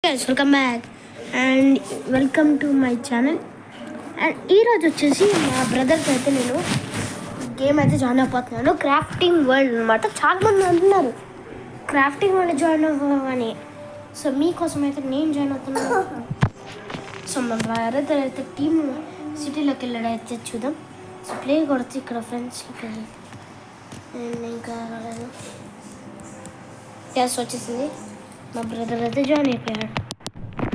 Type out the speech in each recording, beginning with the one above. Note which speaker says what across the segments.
Speaker 1: Guys welcome back and welcome to my channel. And ఈరోజు వచ్చేసి మా బ్రదర్కి అయితే నేను గేమ్ అయితే జాయిన్ అయిపోతున్నాను. క్రాఫ్టింగ్ వరల్డ్ అనమాట. చాలామంది అంటున్నారు క్రాఫ్టింగ్ వరల్డ్ జాయిన్ అవ్వమని. సో మీకోసం అయితే నేను జాయిన్ అవుతున్నాను. సో మన బ్రదర్ అయితే టీమ్ సిటీలోకి వెళ్ళాడు అయితే చూద్దాం. సో ప్లే కొడితే ఇక్కడ ఫ్రెండ్స్లోకి వెళ్ళి అండ్ ఇంకా గ్యాస్ వచ్చేసింది. మా బ్రదర్ అయితే జాయిన్ అయిపోయాడు,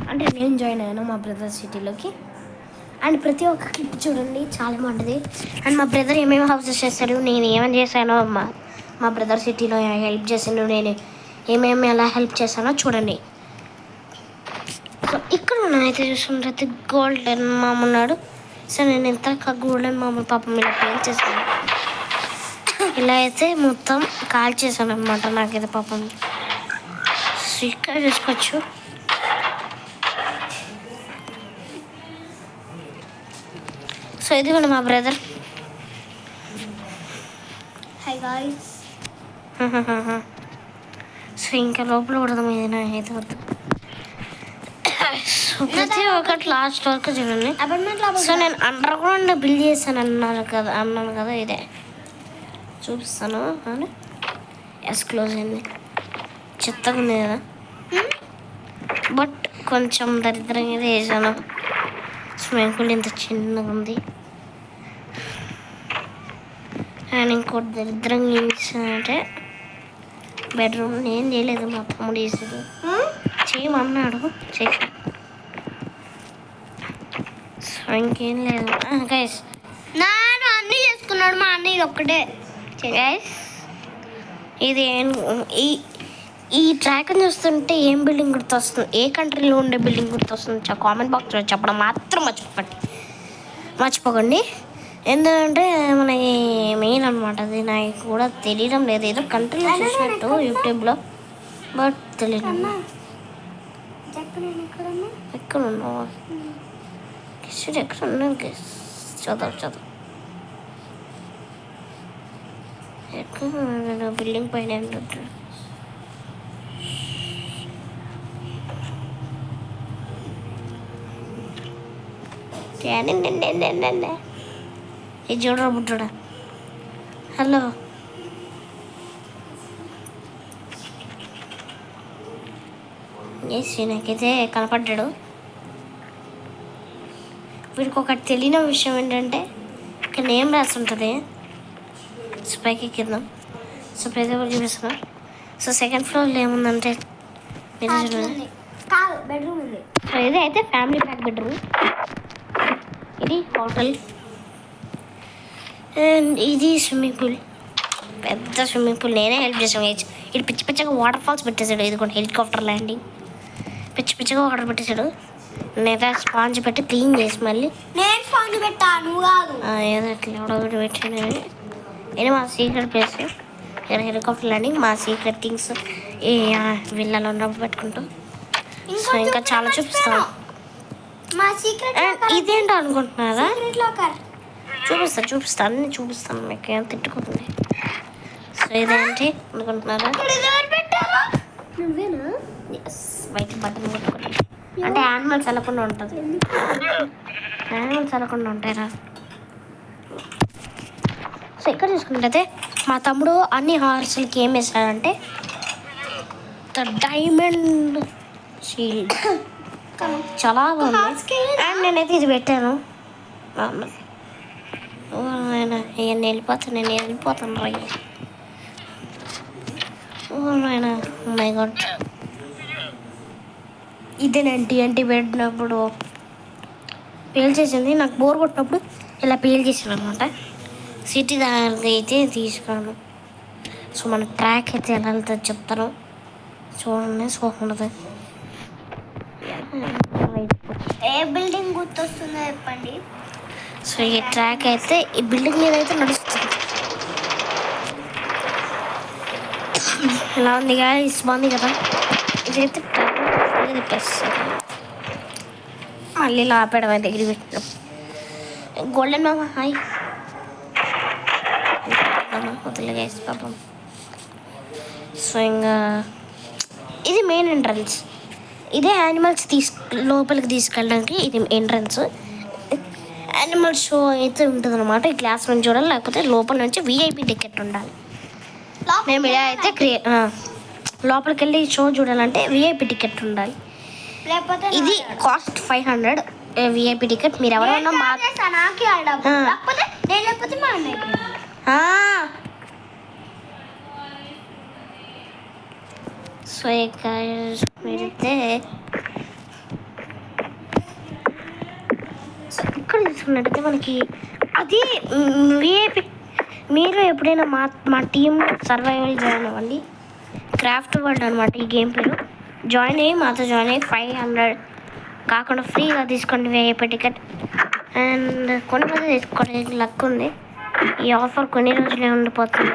Speaker 1: అంటే నేను జాయిన్ అయ్యాను మా బ్రదర్ సిటీలోకి. అండ్ ప్రతి ఒక్క క్లిప్ చూడండి, చాలా బాగుంటుంది. అండ్ మా బ్రదర్ ఏమేమి హౌసెస్ చేస్తాడు, నేను ఏమేమి చేశానో, మా బ్రదర్ సిటీలో హెల్ప్ చేశాను, నేను ఏమేమి ఎలా హెల్ప్ చేశానో చూడండి. సో ఇక్కడ అయితే చూసుకుంటే గోల్డెన్ మామ ఉన్నాడు. సో నేను ఎంత గోల్డెన్ మామ పాపం ఇలా పెయింట్ చేశాను, ఇలా అయితే మొత్తం కాల్ చేశాను అనమాట. నాకైతే పాపం ఇక్కడ చూసుకోవచ్చు. సో ఇది కూడా మా బ్రదర్. High guys. సో ఇంకా లోపల కొడదాం, ఇది నాకైతే వద్దు. సో ప్రతి ఒక్కటి లాస్ట్ వరకు చూడండి. సో నేను అండర్ గ్రౌండ్ బిల్డ్ చేశాను అన్నాను కదా, ఇదే చూపిస్తాను అని. ఎస్ క్లోజ్ అయింది, చెత్తగా ఉంది కదా, బట్ కొంచెం దరిద్రంగా వేసాను. స్విమ్మింగ్ ఇంత చిన్నగా ఉంది. అండ్ ఇంకోటి దరిద్రంగా ఏం చేసానంటే బెడ్రూమ్ నేను చేయలేదు, మా తమ్ముడు చేసేది. చేయమన్నాడు చేసా. సో ఇంకేం లేదు గైస్. నేను అన్నీ చేసుకున్నాడు మా అన్నయ్య ఒక్కటే. గైస్ ఇది ఈ ట్రాక్ చూస్తుంటే ఏం బిల్డింగ్ గుర్తొస్తుంది, ఏ కంట్రీలో ఉండే బిల్డింగ్ గుర్తొస్తుంది కామెంట్ బాక్స్లో చెప్పడం మాత్రం మర్చిపోకండి. ఎందుకంటే మనకి మెయిన్ అనమాట. అది నాకు కూడా తెలియడం లేదు, ఏదో కంట్రీలో చూసినట్టు యూట్యూబ్లో, బట్ తెలియదు. ఎక్కడ ఉన్నావు ఎక్కడ ఉన్నాను చదువు ఎక్కడ బిల్డింగ్ పైన ఇది చూడరా బుడ్డా. హలో నాకైతే కనపడ్డాడు. వీడికి ఒకటి తెలియని విషయం ఏంటంటే ఇక్కడ నేమ్ రాసి ఉంటుంది. సో పైకి ఎక్కిద్దాం. సో ప్రతి ఒక్కరు చూపిస్తున్నాం. సో సెకండ్ ఫ్లోర్లో ఏముందంటే బెడ్రూమ్ ఉంది. సో ఇది అయితే ఫ్యామిలీ ప్యాక్ బెడ్రూమ్, ఇది హోటల్, అండ్ ఇది స్విమ్మింగ్ పూల్, పెద్ద స్విమ్మింగ్ పూల్. నేనే హెల్ప్ చేసాను. ఇది పిచ్చి పిచ్చగా వాటర్ ఫాల్స్ పెట్టేశాడు. ఇది కూడా హెలికాప్టర్ ల్యాండింగ్ పిచ్చి పిచ్చిగా వాటర్ పెట్టేశాడు. నేనే స్పాంజ్ పెట్టి క్లీన్ చేసి మళ్ళీ నేను స్పాంజ్ పెట్టాను ఏదో అట్లా ఎవడో పెట్టాను. ఇది మా సీక్రెట్ ప్లేస్, హెలికాప్టర్ ల్యాండింగ్. మా సీక్రెట్ థింగ్స్ ఈ విల్లలో ఉన్నప్పుడు పెట్టుకుంటాం. సో ఇంకా చాలా చూపిస్తాను. ఇదేంటో అనుకుంటున్నారా? చూపిస్తా అన్నీ చూపిస్తాను మీకు, ఏం తిట్టుకుంటుంది. సో ఇదేంటి అనుకుంటున్నారా? బయట బట్టలు కొట్టుకుంటా, అంటే యానిమల్స్ వెళ్ళకుండా ఉంటుంది. యానిమల్స్ వెళ్ళకుండా ఉంటాయిరా. సో ఇక్కడ చూసుకుంటే మా తమ్ముడు అన్ని హార్స్లకి ఏం వేసాడంటే డైమండ్ షీల్డ్, చాలా బాగుంది. అండ్ నేనైతే ఇది పెట్టాను. నేను వెళ్ళిపోతాను రా. ఆయన మై గాడ్, ఇదే నేను టీఎన్టీ పెట్టినప్పుడు పేల్ చేసింది. నాకు బోర్ కొట్టినప్పుడు ఇలా పేల్ చేసాను అనమాట. సిటీ దగ్గరికి అయితే తీసుకున్నాను. సో మన ట్రాక్ అయితే ఎలా వెళ్తుంది చెప్తాను చూడండి. సో ఉండదు, ఏ బిల్డింగ్ గుర్తొస్తుందో చెప్పండి. సో ఈ ట్రాక్ అయితే ఈ బిల్డింగ్ మీద అయితే నడుస్తుంది. ఎలా ఉంది గాయ్స్, బాగుంది కదా. ఇదైతే ప్లస్ మళ్ళీ ఇలా ఆపేయడం దగ్గర పెట్టినాం. గోల్డెన్ మామ హాయ్ వదిలే గైస్ పాపం. సో ఇంకా ఇది మెయిన్ ఎంట్రన్స్. ఇదే యానిమల్స్ లోపలికి తీసుకెళ్ళడానికి ఇది ఎంట్రన్స్. యానిమల్ షో అయితే ఉంటుంది అనమాట. ఈ గ్లాస్ నుంచి చూడాలి, లేకపోతే లోపల నుంచి విఐపి టికెట్ ఉండాలి. మేము ఇలా అయితే లోపలికి వెళ్ళి షో చూడాలంటే విఐపి టికెట్ ఉండాలి. లేకపోతే ఇది కాస్ట్ 500 విఐపి టికెట్. మీరు ఎవరైనా సో మీరైతే ఇక్కడ చూసుకున్నట్టయితే మనకి అది విఐపి. మీరు ఎప్పుడైనా మా టీమ్ సర్వైవల్ జాయిన్ అవ్వండి. క్రాఫ్ట్ వరల్డ్ అనమాట ఈ గేమ్ పేరు. జాయిన్ అయ్యి మాతో జాయిన్ అయ్యి 500 కాకుండా ఫ్రీగా తీసుకోండి విఐపి టికెట్. అండ్ కొంతమంది తీసుకోవడానికి లక్ ఉంది. ఈ ఆఫర్ కొన్ని రోజులే ఉండిపోతుంది.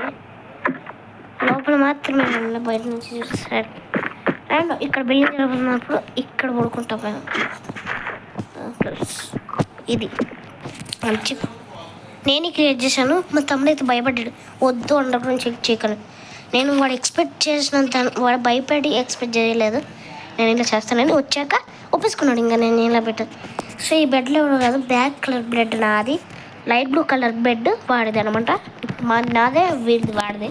Speaker 1: లోపల మాత్రమే ఉండాలి, బయట నుంచి చూస్తారు. అండ్ ఇక్కడ బిల్డింగ్ జరుగుతున్నప్పుడు ఇక్కడ పడుకుంటాం మేము. ఇది మంచి నేనే క్రియేట్ చేశాను. మా తమ్ముడు అయితే భయపడ్డాడు, వద్దు అండర్ గ్రౌండ్ చెక్ చేయగలను. నేను వాడు ఎక్స్పెక్ట్ చేసినంత వాడు భయపడి ఎక్స్పెక్ట్ చేయలేదు. నేను ఇలా చేస్తానని వచ్చాక ఒప్పేసుకున్నాడు. ఇంకా నేను ఇలా పెట్టాను. సో ఈ బెడ్లో ఎవరు కాదు, బ్లాక్ కలర్ బెడ్ నాది, లైట్ బ్లూ కలర్ బెడ్ వాడిది అనమాట. నాదే వీడిది వాడిదే.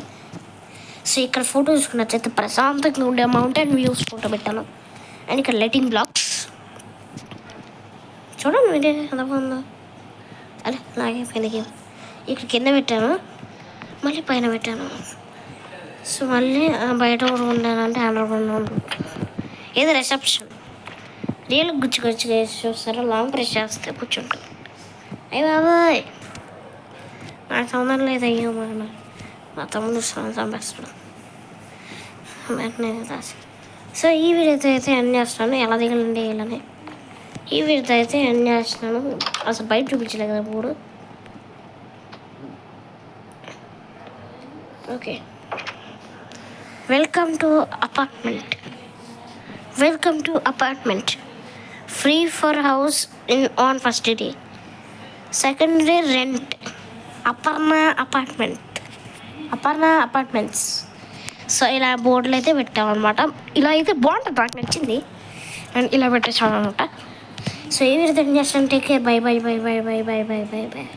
Speaker 1: సో ఇక్కడ ఫోటో చూసుకున్నట్లయితే ప్రశాంతంగా ఉండే మౌంటైన్ వ్యూస్ ఫోటో పెట్టాను. అండ్ ఇక్కడ లైటింగ్ బ్లాక్స్ చూడండి మీరే ఎలా ఉందో. అదే నాగే పైనకి ఇక్కడ కింద పెట్టాను, మళ్ళీ పైన పెట్టాను. సో మళ్ళీ బయట కూడా ఉండాలంటే అండర్గ్రౌండ్ ఏదో రిసెప్షన్ రియల్ గుచ్చి చూస్తారా, లాంగ్ ప్రెస్ చేస్తే కూర్చుంటాం. అయ్యి బాబాయ్ నా తొందర లేదు. అయ్యో మా తమ్ముడు చంపేస్తాడు. సో ఈ వీడియోతో అయితే ఎండ్ చేస్తున్నాను. ఎలా దిగలండి ఇలానే ఈ వీడియోతో అయితే ఎండ్ చేస్తున్నాను. అసలు బయట చూపించలేదు కదా ఇప్పుడు. Okay, welcome to apartment. Free for house on first day, second day rent. Aparna apartments. So ఇలా బోర్డులు అయితే పెట్టామన్నమాట. ఇలా అయితే బాగుంటుంది, నాకు నచ్చింది. అండ్ ఇలా పెట్టేసాం అనమాట. సో ఏ విధంగా చేస్తాను. Take care, by.